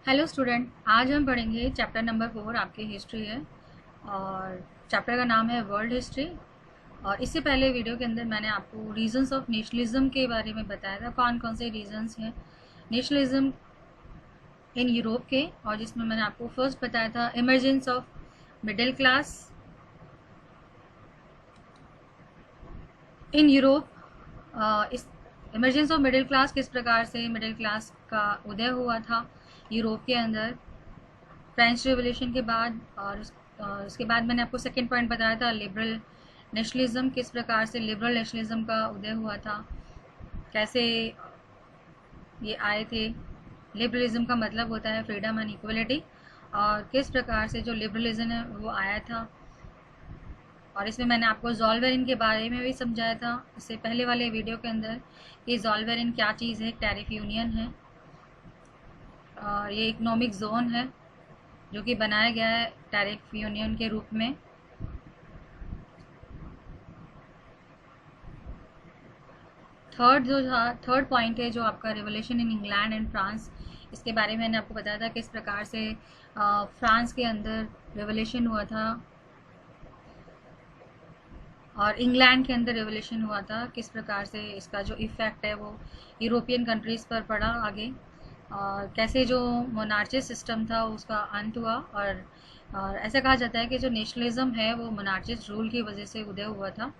Hello student, आज हम पढ़ेंगे चैप्टर नंबर 4। आपकी हिस्ट्री है और चैप्टर का नाम है वर्ल्ड हिस्ट्री। और इससे पहले वीडियो के अंदर मैंने आपको रीजंस ऑफ नेशनलिज्म के बारे में बताया था, कौन कौन से रीजंस हैं नेशनलिज्म इन यूरोप के। और जिसमें मैंने आपको फर्स्ट बताया था emergence of middle class in Europe. इस इमरजेंस ऑफ मिडिल क्लास किस प्रकार से मिडिल क्लास का उदय हुआ था यूरोप के अंदर फ्रेंच रिवॉल्यूशन के बाद। और उसके बाद मैंने आपको सेकंड पॉइंट बताया था लिबरल नेशनलिज्म, किस प्रकार से लिबरल नेशनलिज्म का उदय हुआ था, कैसे ये आए थे। लिबरलिज्म का मतलब होता है फ्रीडम एंड इक्वलिटी, और किस प्रकार से जो लिबरलिज्म है वो आया था। और इसमें मैंने आपको ज़ॉल्वेरिन के बारे में भी समझाया था इससे पहले वाले वीडियो के अंदर कि ज़ॉल्वेरिन क्या चीज़ है, टैरिफ यूनियन है और ये इकोनॉमिक जोन है जो कि बनाया गया है टैरिफ यूनियन के रूप में। थर्ड पॉइंट है जो आपका revolution in England and France. इसके बारे में मैंने आपको बताया था किस प्रकार से फ्रांस के अंदर रिवोल्यूशन हुआ था और इंग्लैंड के अंदर रिवोल्यूशन हुआ था, किस प्रकार से इसका जो इफ़ेक्ट है वो यूरोपियन कंट्रीज़ पर पड़ा आगे, और कैसे जो मोनार्चिस्ट सिस्टम था उसका अंत हुआ। और ऐसा कहा जाता है कि जो नेशनलिज्म है वो मोनार्चिस्ट रूल की वजह से उदय हुआ था।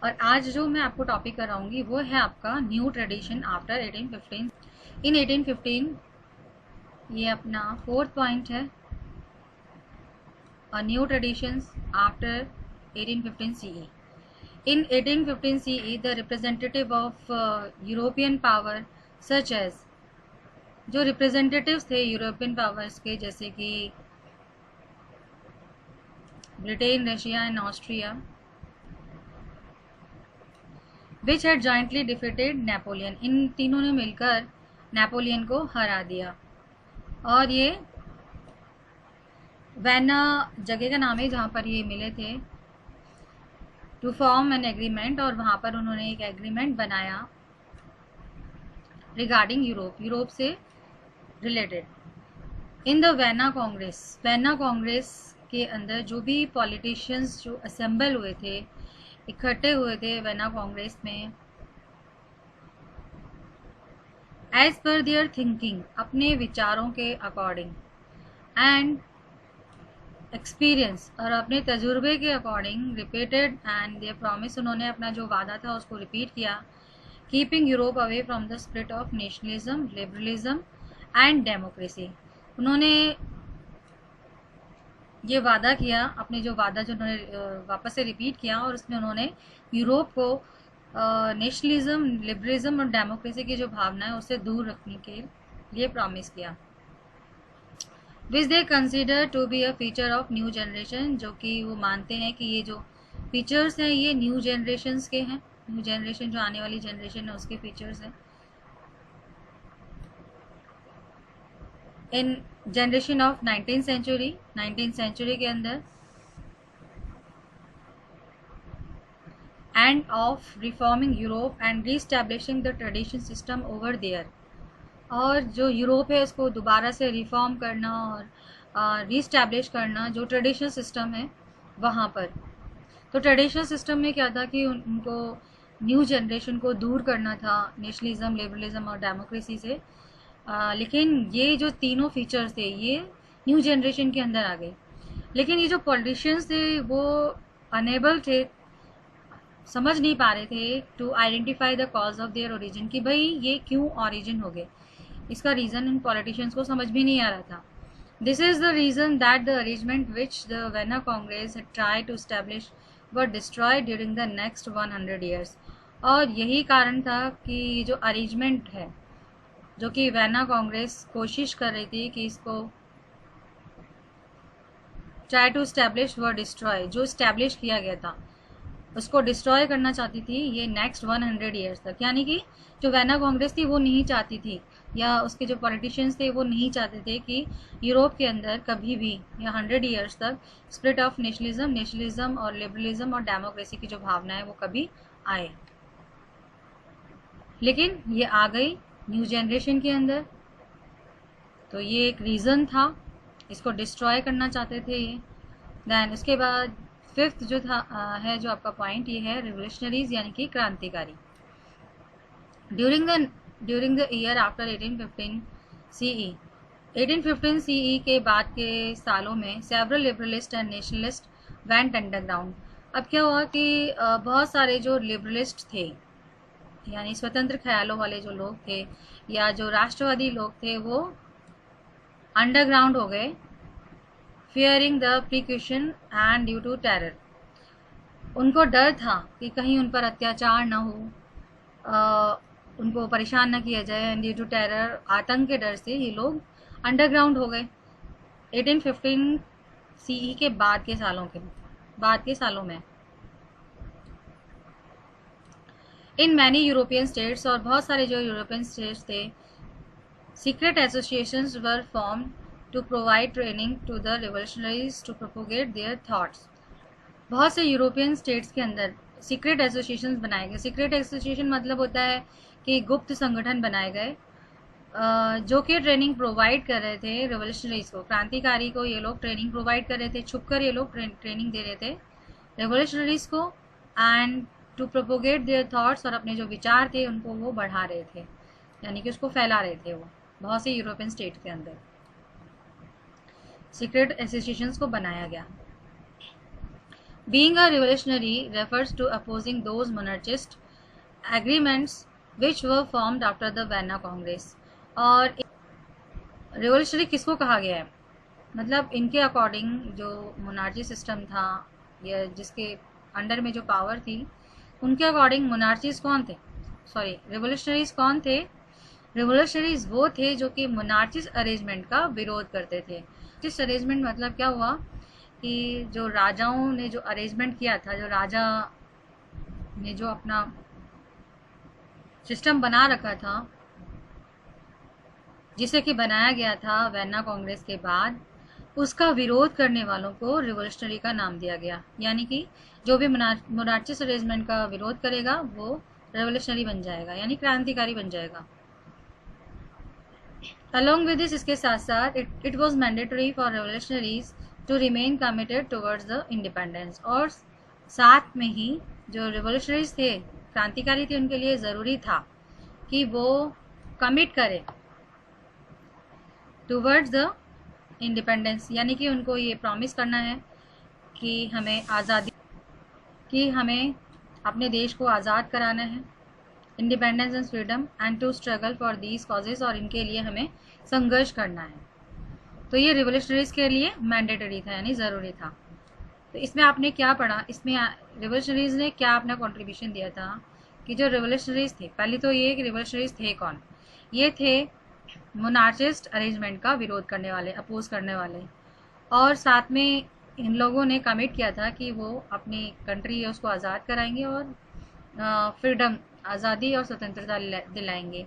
और आज जो मैं आपको टॉपिक कराऊंगी वो है आपका न्यू ट्रेडिशन आफ्टर 1815। इन 1815 ये अपना फोर्थ पॉइंट है, और new traditions after 1815 CE। In 1815 CE, the representative of European power such as जो रिप्रेजेंटेटिव्स थे यूरोपियन पावर्स के, जैसे कि Britain, Russia and Austria, which had jointly defeated Napoleon, इन तीनों ने मिलकर नेपोलियन को हरा दिया। और ये वेना जगह का नाम है जहाँ पर ये मिले थे टू फॉर्म एन एग्रीमेंट, और वहाँ पर उन्होंने एक एग्रीमेंट बनाया रिगार्डिंग यूरोप से related. In the Vienna Congress के अंदर जो भी पॉलिटिशियंस जो असेंबल हुए थे, इकट्ठे हुए थे वेना कांग्रेस में, एज पर देयर थिंकिंग, अपने विचारों के अकॉर्डिंग, एंड एक्सपीरियंस, और अपने तजुर्बे के according, repeated and their promise, उन्होंने अपना जो वादा था उसको रिपीट किया, keeping Europe away from the split of nationalism, liberalism and democracy. उन्होंने ये वादा किया, अपने जो वादा जो उन्होंने वापस से रिपीट किया, और उसमें उन्होंने यूरोप को नेशनलिज्म, लिबरलिज्म और डेमोक्रेसी की जो भावना है उससे दूर रखने के लिए प्रॉमिस किया, which they consider to be a feature of new generation, जो कि वो मानते हैं कि ये जो फीचर्स हैं ये न्यू जनरेशन्स के हैं, न्यू जनरेशन जो आने वाली जनरेशन है उसके फीचर्स हैं। इन जनरेशन ऑफ 19th सेंचुरी के अंदर, and of reforming Europe and reestablishing the tradition system over there, और जो यूरोप है उसको दोबारा से रिफॉर्म करना और रीस्टैब्लिश करना जो ट्रेडिशनल सिस्टम है वहाँ पर। तो ट्रेडिशनल सिस्टम में क्या था कि उनको न्यू जनरेशन को दूर करना था नेशनलिज्म, लिबरलिज्म और डेमोक्रेसी से। लेकिन ये जो तीनों फीचर्स थे ये न्यू जनरेशन के अंदर आ गए, लेकिन ये जो पॉलिटिशियंस थे वो अनेबल थे, समझ नहीं पा रहे थे to identify the cause of their origin, कि भाई ये क्यों ओरिजिन हो गए, इसका रीज़न इन पॉलिटिशियंस को समझ भी नहीं आ रहा था। This is the reason that the arrangement which the Vienna Congress try to establish were destroyed during the next 100 years. और यही कारण था कि जो अरेंजमेंट है जो कि वेना कांग्रेस कोशिश कर रही थी कि इसको try to establish were destroy, जो स्टैब्लिश किया गया था उसको डिस्ट्रॉय करना चाहती थी ये नेक्स्ट 100 ईयर्स तक। यानी कि जो वेना कांग्रेस थी वो नहीं चाहती थी, या उसके जो पॉलिटिशियंस थे वो नहीं चाहते थे कि यूरोप के अंदर कभी भी या 100 ईयर्स तक स्प्लिट ऑफ नेशनलिज्म और लिबरलिज्म और डेमोक्रेसी की जो भावना है वो कभी आए। लेकिन ये आ गई न्यू जनरेशन के अंदर। तो ये एक रीज़न था, इसको डिस्ट्रॉय करना चाहते थे ये। दैन उसके बाद फिफ्थ जो था है जो आपका पॉइंट, ये है रिवोल्यूशनरीज यानी कि क्रांतिकारी। During the year after 1815 CE, 1815 CE के बाद के सालों में several liberalist and nationalist went underground. अब क्या हुआ कि बहुत सारे जो लिबरलिस्ट थे यानी स्वतंत्र ख्यालों वाले जो लोग थे या जो राष्ट्रवादी लोग थे वो अंडरग्राउंड हो गए, fearing the persecution and due to terror. उनको डर था कि कहीं उन पर अत्याचार ना हो, उनको परेशान ना किया जाए, एंड ड्यू टू टेरर, आतंक के डर से ये लोग अंडरग्राउंड हो गए 1815 सीई के बाद के सालों में। इन मैनी यूरोपियन स्टेट्स, और बहुत सारे जो यूरोपियन स्टेट्स थे, secret associations were form to provide training to the revolutionaries to propagate their thoughts. बहुत से यूरोपियन स्टेट्स के अंदर सीक्रेट एसोसिएशंस बनाए गए। सीक्रेट एसोसिएशन मतलब होता है कि गुप्त संगठन बनाए गए जो कि ट्रेनिंग प्रोवाइड कर रहे थे रिवोल्यूशनरीज को, क्रांतिकारी को। ये लोग ट्रेनिंग प्रोवाइड कर रहे थे, छुपकर ये लोग ट्रेनिंग दे रहे थे रिवोल्यूशनरीज को, and to propagate their thoughts, और अपने जो विचार थे उनको वो बढ़ा रहे थे, यानी कि उसको फैला रहे थे वो बहुत से यूरोपियन स्टेट के अंदर सीक्रेट एसोसिएशंस को बनाया गया। Being a revolutionary refers to opposing those monarchist agreements which were formed after the Vienna Congress। और रिवोल्यूशनरी किसको कहा गया है, मतलब इनके अकॉर्डिंग जो मोनार्ची सिस्टम था या जिसके अंडर में जो पावर थी, उनके अकॉर्डिंग मोनार्चीज कौन थे, सॉरी रिवोल्यूशनरीज कौन थे? रिवोल्यूशनरीज वो थे जो कि मोनार्चिस अरेंजमेंट का विरोध करते थे। जिस अरेंजमेंट मतलब क्या हुआ कि जो राजाओं ने जो अरेंजमेंट किया था, जो राजा ने जो अपना सिस्टम बना रखा था, जिसे कि बनाया गया था वेन्ना कांग्रेस के बाद, उसका विरोध करने वालों को रिवोल्यूशनरी का नाम दिया गया। यानी कि जो भी मोनार्चिस अरेंजमेंट का विरोध करेगा वो रिवोल्यूशनरी बन जाएगा, यानी क्रांतिकारी बन जाएगा। अलॉन्ग विद दिस, इसके साथ साथ it was mandatory for revolutionaries to remain committed towards the independence. और साथ में ही जो रिवोल्यूशनरीज थे, क्रांतिकारी थे, उनके लिए ज़रूरी था कि वो कमिट करें टुवर्ड्स द इंडिपेंडेंस, यानी कि उनको ये प्रॉमिस करना है कि हमें आज़ादी, कि हमें अपने देश को आज़ाद कराना है, independence and freedom, and to struggle for these causes, और इनके लिए हमें संघर्ष करना है। तो ये रिवोल्यूशनरीज के लिए मैंडेटरी था, यानी ज़रूरी था। तो इसमें आपने क्या पढ़ा, इसमें रिवोल्यूशनरीज ने क्या अपना कंट्रीब्यूशन दिया था कि जो रिवोल्यूशनरीज थे, पहले तो ये कि रिवोल्यूशनरीज थे कौन, ये थे मोनार्चिस्ट अरेंजमेंट का विरोध करने वाले, अपोज करने वाले, और साथ में इन लोगों ने कमिट किया था कि वो अपनी कंट्री है उसको आज़ाद कराएंगे और फ्रीडम, आज़ादी और स्वतंत्रता दिलाएंगे,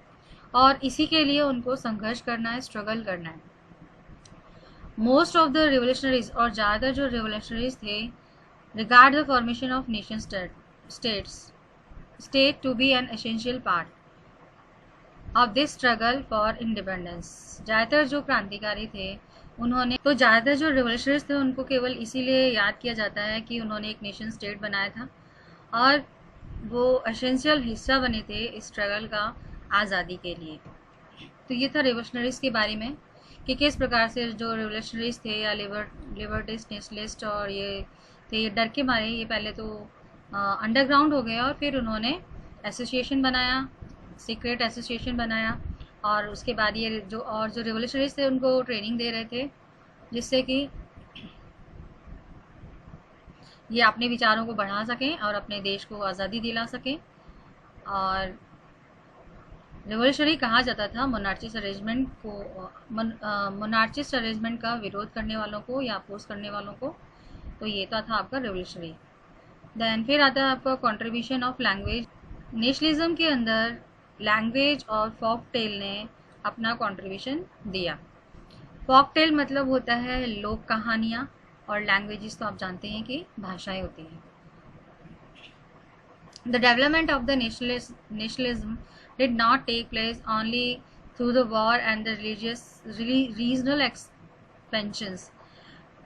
और इसी के लिए उनको संघर्ष करना है, स्ट्रगल करना है। मोस्ट ऑफ द रिवोल्यूशनरीज, और ज़्यादातर जो रिवोल्यूशनरीज थे, regard the formation of nation state to be an essential part of this struggle for independence. ज़्यादातर जो क्रांतिकारी थे उन्होंने, तो ज़्यादातर जो रिवोल्यूशनरीज थे उनको केवल इसीलिए याद किया जाता है कि उन्होंने एक नेशन स्टेट बनाया था और वो एसेंशियल हिस्सा बने थे इस स्ट्रगल का आज़ादी के लिए। तो ये था रिवोल्यूशनरीज के बारे में कि किस प्रकार से जो रिवोल्यूशनरीज थे या लिबर्टिस्ट, नेशनलिस्ट और ये थे, ये डर के मारे ये पहले तो अंडरग्राउंड हो गए और फिर उन्होंने एसोसिएशन बनाया, सीक्रेट एसोसिएशन बनाया, और उसके बाद ये जो रिवोल्यूशनरीज थे उनको ट्रेनिंग दे रहे थे जिससे कि ये अपने विचारों को बढ़ा सकें और अपने देश को आज़ादी दिला सकें। और रिवोल्यूशनरी कहा जाता था मोनार्चिस्ट अरेंजमेंट को, मोनार्चिस्ट अरेंजमेंट का विरोध करने वालों को या अपोज करने वालों को। तो ये था आपका रिवोल्यूशनरी। देन फिर आता है आपका कंट्रीब्यूशन ऑफ लैंग्वेज। नेशनलिज्म के अंदर लैंग्वेज और फोक टेल ने अपना कंट्रीब्यूशन दिया। फोक टेल मतलब होता है लोक कहानियाँ, और लैंग्वेजेस तो आप जानते हैं कि भाषाएं होती हैं। The development of the nationalism did not take place only through the war and the regional expansions.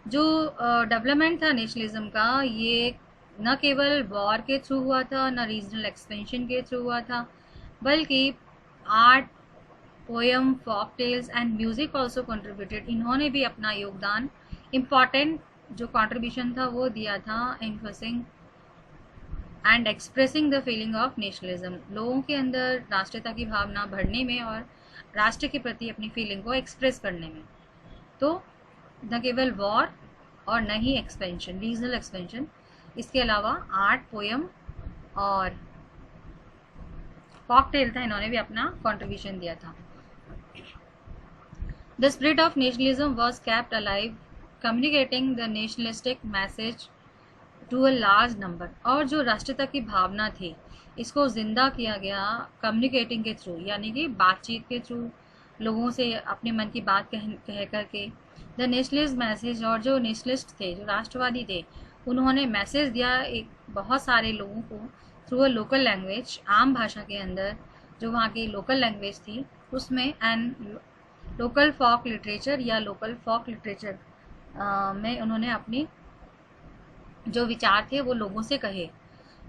जो डेवलपमेंट था नेशनलिज्म का, ये न केवल वॉर के थ्रू हुआ था, न रीजनल एक्सपेंशन के थ्रू हुआ था, बल्कि art, poem, folk tales and music also contributed. इन्होंने भी अपना योगदान, इम्पॉर्टेंट जो कंट्रीब्यूशन था वो दिया था, emphasising and expressing the feeling of nationalism. लोगों के अंदर राष्ट्रीयता की भावना भरने में और राष्ट्र के प्रति अपनी फीलिंग को एक्सप्रेस करने में। तो न केवल वॉर और न ही एक्सपेंशन, रीजनल एक्सपेंशन, इसके अलावा आर्ट, पोएम और फॉक टेल था, इन्होंने भी अपना कंट्रीब्यूशन दिया था। The spirit of nationalism was kept alive, communicating the nationalistic message to a large number. और जो राष्ट्रीयता की भावना थी, इसको जिंदा किया गया कम्युनिकेटिंग के थ्रू, यानी कि बातचीत के थ्रू, लोगों से अपने मन की बात कह करके। द नेशनलिस्ट मैसेज, और जो नेशनलिस्ट थे, जो राष्ट्रवादी थे, उन्होंने मैसेज दिया एक बहुत सारे लोगों को थ्रू अ लोकल लैंग्वेज, आम भाषा के अंदर, जो वहाँ की लोकल लैंग्वेज थी उसमें, एंड लोकल फॉक लिटरेचर या लोकल फॉक लिटरेचर में उन्होंने अपनी जो विचार थे वो लोगों से कहे।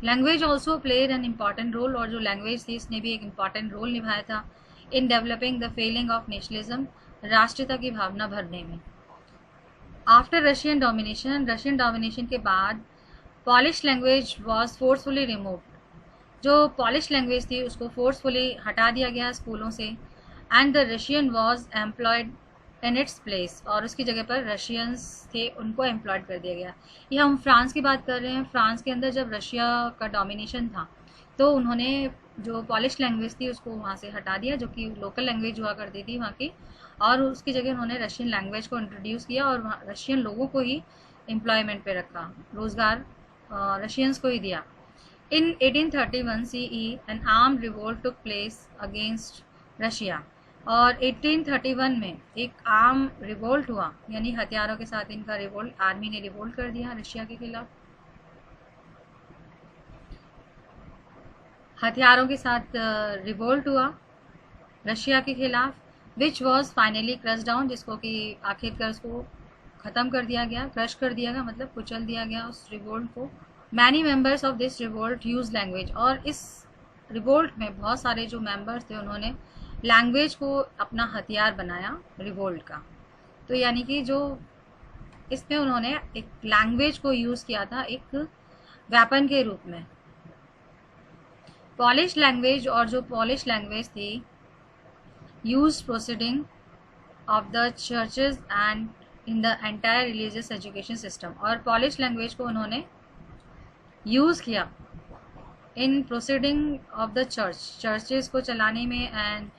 Language also played an important role, और जो लैंग्वेज थी इसने भी एक इम्पॉर्टेंट रोल निभाया था in developing the feeling of nationalism, राष्ट्रीयता की भावना भरने में। आफ्टर रशियन डोमिनेशन के बाद polish language was forcefully removed. जो पॉलिश लैंग्वेज थी उसको फोर्सफुली हटा दिया गया स्कूलों से, and the Russian was employed in its place, और उसकी जगह पर रशियंस थे, उनको एम्प्लॉयड कर दिया गया। ये हम फ्रांस की बात कर रहे हैं। फ्रांस के अंदर जब रशिया का डोमिनेशन था तो उन्होंने जो पॉलिश लैंग्वेज थी उसको वहाँ से हटा दिया, जो कि लोकल लैंग्वेज हुआ करती थी वहाँ की, और उसकी जगह उन्होंने रशियन लैंग्वेज को इंट्रोड्यूस किया और वहाँ रशियन लोगों को ही एम्प्लॉयमेंट पे रखा, रोज़गार रशियंस को ही दिया। इन 1831 CE N armed revolt took place against Russia, और 1831 में एक आर्म रिवोल्ट हुआ, यानी हथियारों के साथ इनका रिवोल्ट, आर्मी ने रिवोल्ट कर दिया रशिया के खिलाफ, हथियारों के साथ रिवोल्ट हुआ रशिया के खिलाफ, which was finally crush down, जिसको कि आखिरकार उसको ख़त्म कर दिया गया, क्रश कर दिया गया, मतलब कुचल दिया गया उस रिवोल्ट को। Many members of this revolt use language, और इस रिवोल्ट में बहुत सारे जो मेंबर्स थे उन्होंने लैंग्वेज को अपना हथियार बनाया रिवोल्ट का। तो यानी कि जो इसमें उन्होंने एक लैंग्वेज को यूज़ किया था एक वेपन के रूप में। पॉलिश लैंग्वेज, और जो पॉलिश लैंग्वेज थी use proceeding of the churches and in the entire religious education system, और पॉलिश लैंग्वेज को उन्होंने यूज़ किया इन प्रोसीडिंग ऑफ द चर्चेज को चलाने में, and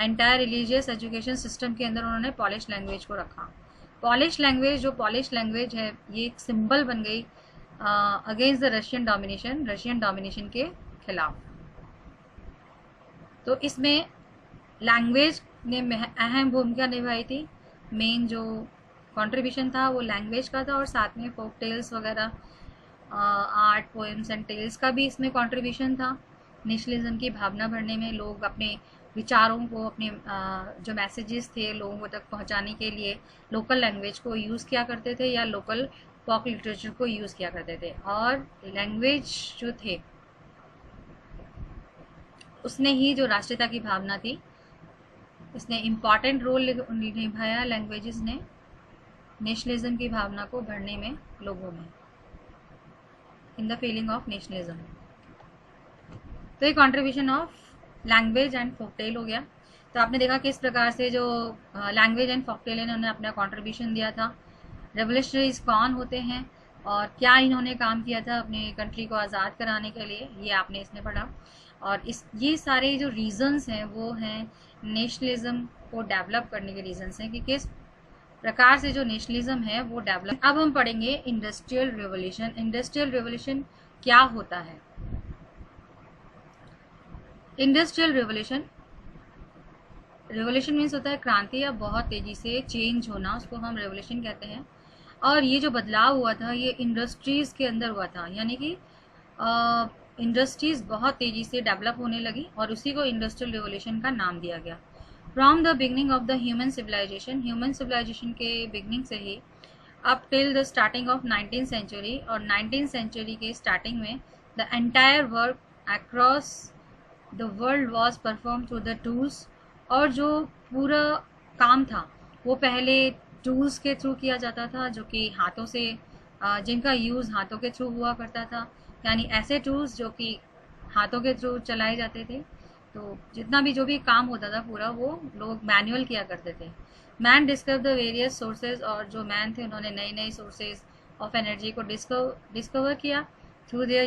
entire religious education system के अंदर उन्होंने पॉलिश लैंग्वेज को रखा। पॉलिश लैंग्वेज, जो पॉलिश लैंग्वेज है, ये एक सिंबल बन गई अगेंस्ट द रशियन डोमिनेशन के खिलाफ। तो इसमें लैंग्वेज ने अहम भूमिका निभाई थी। मेन जो कंट्रीब्यूशन था वो लैंग्वेज का था, और साथ में फोक टेल्स वगैरह, आर्ट, पोएम्स एंड टेल्स का भी इसमें कंट्रीब्यूशन था नेशनलिज्म की भावना भरने में। लोग अपने विचारों को, अपने जो मैसेजेस थे लोगों तक पहुंचाने के लिए लोकल लैंग्वेज को यूज़ किया करते थे या लोकल फॉक लिटरेचर को यूज़ किया करते थे। और लैंग्वेज जो थे उसने ही जो राष्ट्रीयता की भावना थी, इसने इम्पॉर्टेंट रोल निभाया लैंग्वेजेस ने नेशनलिज्म की भावना को भरने में लोगों में, in the feeling of nationalism. तो ये contribution of language and forktail हो गया। तो आपने देखा किस प्रकार से जो लैंग्वेज एंड फोकटेल इन्होंने अपना कंट्रीब्यूशन दिया था। रेवोल्यूशनरीज कौन होते हैं और क्या इन्होंने काम किया था अपने कंट्री को आज़ाद कराने के लिए, ये आपने इसमें पढ़ा। और ये सारे जो रीजंस हैं वो हैं नेशनलिज्म को डेवलप करने के रीजंस हैं कि किस प्रकार से जो नेशनलिज्म है वो डेवलप। अब हम पढ़ेंगे इंडस्ट्रियल रिवोल्यूशन। इंडस्ट्रियल रिवोल्यूशन क्या होता है? इंडस्ट्रियल रिवोल्यूशन मीन्स होता है क्रांति या बहुत तेजी से चेंज होना, उसको हम रिवोल्यूशन कहते हैं। और ये जो बदलाव हुआ था ये इंडस्ट्रीज के अंदर हुआ था, यानी कि इंडस्ट्रीज़ बहुत तेज़ी से डेवलप होने लगी और उसी को इंडस्ट्रियल रिवोल्यूशन का नाम दिया गया। From the beginning of the human civilisation के बिगनिंग से ही up till the starting of 19th century, और 19th सेंचुरी के स्टार्टिंग में the entire work across the world was perform through the tools, और जो पूरा काम था वो पहले टूल्स के थ्रू किया जाता था, जो कि हाथों से जिनका यूज़ हाथों के थ्रू हुआ करता था, यानी ऐसे टूल्स जो कि हाथों के थ्रू चलाए जाते थे। तो जितना भी जो भी काम होता था पूरा वो लोग मैनुअल किया करते थे। Man discover the various sources, और जो मैन थे उन्होंने नई नई सोर्सेज ऑफ एनर्जी को डिस्कवर किया। Through their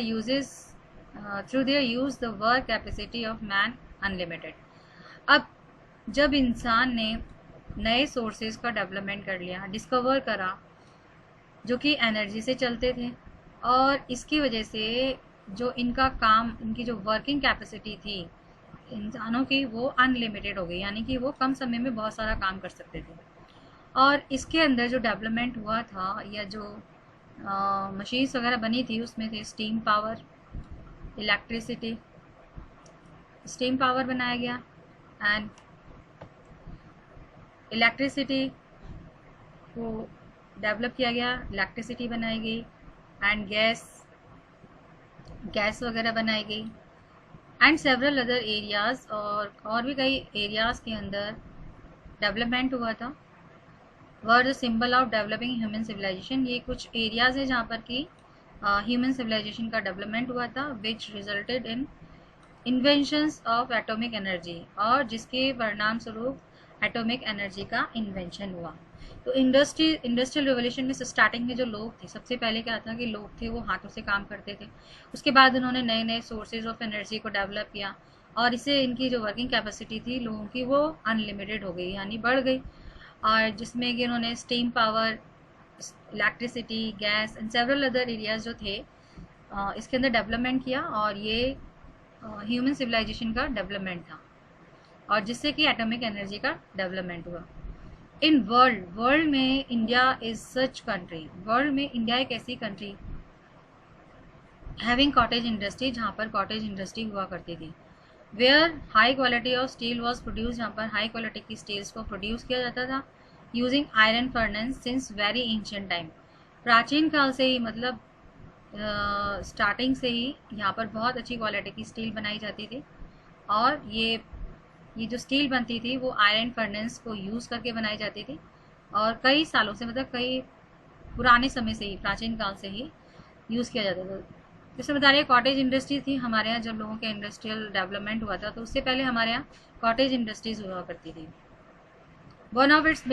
use the work capacity of man unlimited. अब जब इंसान ने नए सोर्सेज का डेवलपमेंट कर लिया, डिस्कवर करा, जो कि एनर्जी से चलते थे, और इसकी वजह से जो इनका काम, इनकी जो वर्किंग कैपेसिटी थी इंसानों की, वो अनलिमिटेड हो गई, यानी कि वो कम समय में बहुत सारा काम कर सकते थे। और इसके अंदर जो डेवलपमेंट हुआ था, या जो मशीन्स वगैरह बनी थी, उसमें थे steam power, electricity. Steam power बनाया गया एंड इलेक्ट्रिसिटी को डेवलप किया गया, इलेक्ट्रिसिटी बनाई गई एंड गैस वगैरह बनाई गई एंड सेवरल अदर एरियाज़, और भी कई एरियाज़ के अंदर डेवलपमेंट हुआ था। Were the symbol of developing human civilization, ये कुछ एरियाज़ है जहाँ पर कि ह्यूमन सिविलाइजेशन का डेवलपमेंट हुआ था, विच resulted in inventions of atomic energy, और जिसके परिणाम स्वरूप एटॉमिक एनर्जी का इन्वेंशन हुआ। तो इंडस्ट्रियल रिवोल्यूशन में स्टार्टिंग में जो लोग थे, सबसे पहले क्या था कि लोग थे वो हाथों से काम करते थे। उसके बाद उन्होंने नए नए सोर्सेज ऑफ एनर्जी को डेवलप किया, और इससे इनकी जो वर्किंग कैपेसिटी थी लोगों की वो अनलिमिटेड हो गई, यानी बढ़ गई। और जिसमें कि उन्होंने steam power, electricity, gas and several other areas जो थे इसके अंदर डेवलपमेंट किया, और ये ह्यूमन सिविलाइजेशन का डेवलपमेंट था, और जिससे कि एटॉमिक एनर्जी का डेवलपमेंट हुआ। इन वर्ल्ड में India is such country, world में इंडिया एक ऐसी कंट्री हैविंग कॉटेज इंडस्ट्री, जहाँ पर कॉटेज इंडस्ट्री हुआ करती थी। Where high quality of steel was produce, जहाँ पर हाई क्वालिटी की स्टील्स को प्रोड्यूस किया जाता था, using iron furnace since very ancient time, प्राचीन काल से ही, मतलब स्टार्टिंग से ही यहाँ पर बहुत अच्छी क्वालिटी की स्टील बनाई जाती थी। और ये जो स्टील बनती थी वो आयरन फर्नेस को यूज़ करके बनाई जाती थी, और कई सालों से, मतलब कई पुराने समय से ही, प्राचीन काल से ही यूज़ किया जाता था। जैसे बता रहे कॉटेज इंडस्ट्री थी हमारे यहाँ, जब लोगों का इंडस्ट्रियल डेवलपमेंट हुआ था तो उससे पहले हमारे यहाँ कॉटेज इंडस्ट्रीज हुआ करती थी। One of its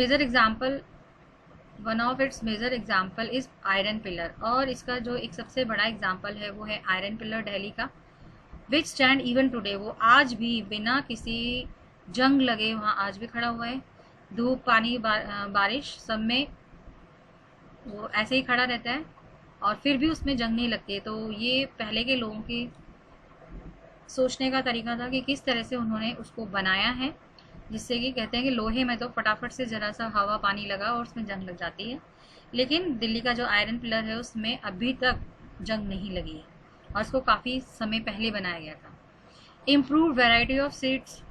major example is iron pillar, और इसका जो एक सबसे बड़ा एग्जाम्पल है वो है आयरन पिलर दिल्ली का, विच स्टैंड इवन टुडे, वो आज भी बिना किसी जंग लगे वहाँ आज भी खड़ा हुआ है। धूप, पानी, बारिश सब में वो ऐसे ही खड़ा रहता है, और फिर भी उसमें जंग नहीं लगती है। तो ये पहले के लोगों की सोचने का तरीका था कि किस तरह से उन्होंने उसको बनाया है, जिससे कि कहते हैं कि लोहे में तो फटाफट से ज़रा सा हवा पानी लगा और उसमें जंग लग जाती है, लेकिन दिल्ली का जो आयरन पिलर है उसमें अभी तक जंग नहीं लगी है, और इसको काफ़ी समय पहले बनाया गया था। इम्प्रूव वैरायटी ऑफ सीड्स,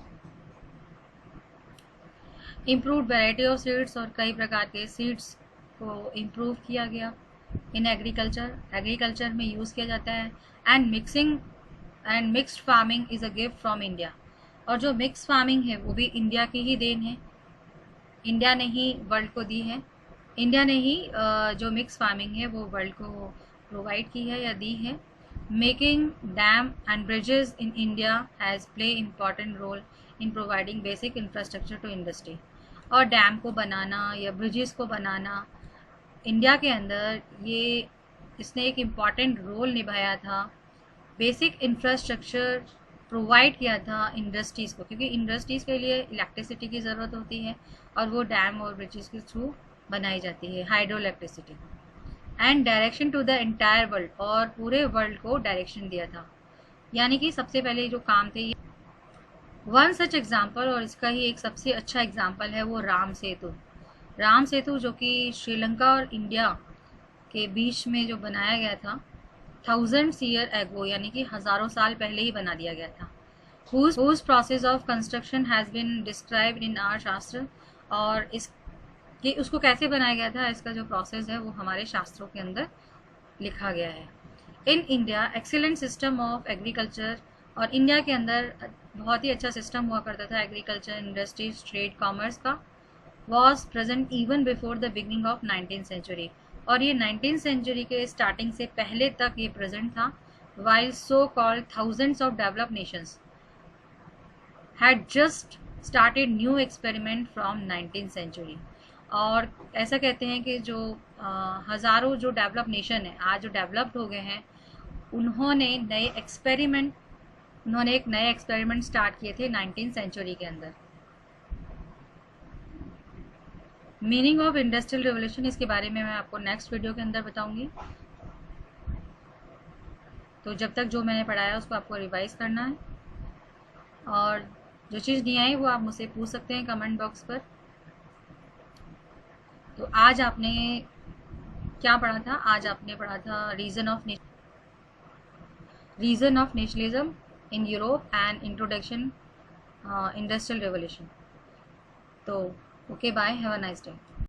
और कई प्रकार के सीड्स को इम्प्रूव किया गया। इन एग्रीकल्चर में यूज़ किया जाता है। And mixed farming is a gift from India, और जो मिक्स फार्मिंग है वो भी इंडिया की ही देन है, इंडिया ने ही वर्ल्ड को दी है। इंडिया ने ही जो मिक्स फार्मिंग है वो वर्ल्ड को प्रोवाइड की है या दी है। Making dam and bridges in India has play important role in providing basic infrastructure to industry, और डैम को बनाना या ब्रिजेस को बनाना इंडिया के अंदर, ये इसने एक इम्पॉर्टेंट रोल निभाया था, बेसिक इंफ्रास्ट्रक्चर प्रोवाइड किया था इंडस्ट्रीज़ को, क्योंकि इंडस्ट्रीज़ के लिए इलेक्ट्रिसिटी की ज़रूरत होती है, और वो डैम और ब्रिजेस के थ्रू बनाई जाती है, hydro electricity. And direction to the entire world, और पूरे वर्ल्ड को डायरेक्शन दिया था, यानी कि सबसे पहले जो काम थे, वन सच एग्जाम्पल, और इसका ही एक सबसे अच्छा एग्जाम्पल है वो राम सेतु, जो कि श्रीलंका और इंडिया के बीच में जो बनाया गया था, थाउजेंड्स ईयर एगो, यानी कि हज़ारों साल पहले ही बना दिया गया था। whose process of construction has been described in our शास्त्र, और इस कि उसको कैसे बनाया गया था, इसका जो प्रोसेस है वो हमारे शास्त्रों के अंदर लिखा गया है। In India excellent system of agriculture, और इंडिया के अंदर बहुत ही अच्छा सिस्टम हुआ करता था एग्रीकल्चर, इंडस्ट्रीज, ट्रेड, कॉमर्स का, was present even before the beginning of 19th century, और ये 19th सेंचुरी के स्टार्टिंग से पहले तक ये प्रेजेंट था। While so called thousands of developed Nations had just started new experiment from 19th century, और ऐसा कहते हैं कि जो हज़ारों जो डेवलप नेशन है आज जो डेवलप्ड हो गए हैं, उन्होंने एक नए एक्सपेरिमेंट स्टार्ट किए थे 19th सेंचुरी के अंदर। मीनिंग ऑफ इंडस्ट्रियल रिवोल्यूशन, इसके बारे में मैं आपको नेक्स्ट वीडियो के अंदर बताऊंगी। तो जब तक जो मैंने पढ़ाया उसको आपको रिवाइज करना है, और जो चीज़ नहीं आई वो आप मुझसे पूछ सकते हैं कमेंट बॉक्स पर। तो आज आपने क्या पढ़ा था? आज आपने पढ़ा था reason of nationalism in Europe and introduction industrial revolution. तो okay, bye, have a nice day.